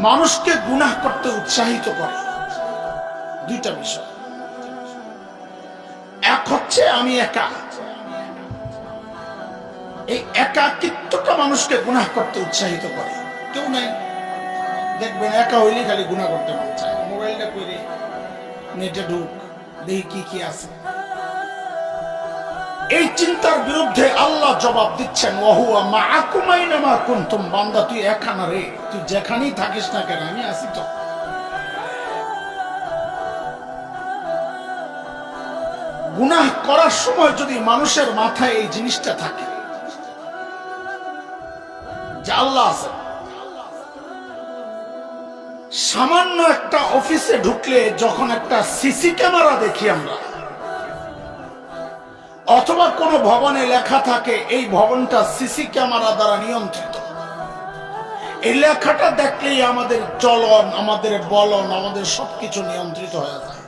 মানুষকে গুনাহ করতে উৎসাহিত করে দুইটা বিষয়। এক হচ্ছে আমি একা, এই একাকিত্বটা মানুষকে গুনাহ করতে উৎসাহিত করে। কেউ নাই, দেখবেন একা হইলে খালি গুনাহ করতে মন চায়, মোবাইলটা করে নেটে ঢুক, দেখি কি কি আছে। এই চিন্তার বিরুদ্ধে আল্লাহ জবাব দিচ্ছেন, ওয়াহুয়া মাআকুম আইনামা কুনতুম। বান্দা তুই একা না রে, তুই যেখানেই থাকিস না কেন আমি আছি তো। গুনাহ করার সময় যদি মানুষের মাথায় এই জিনিসটা থাকে যে আল্লাহ আছে, সামান্য একটা অফিসে ঢুকলে যখন একটা সিসি ক্যামেরা দেখি আমরা, অথবা কোনো ভবনে লেখা থাকে এই ভবনটা সিসি ক্যামেরা দ্বারা নিয়ন্ত্রিত, এই লেখাটা দেখলেই আমাদের চলন, আমাদের বলন, আমাদের সবকিছু নিয়ন্ত্রিত হয়ে যায়।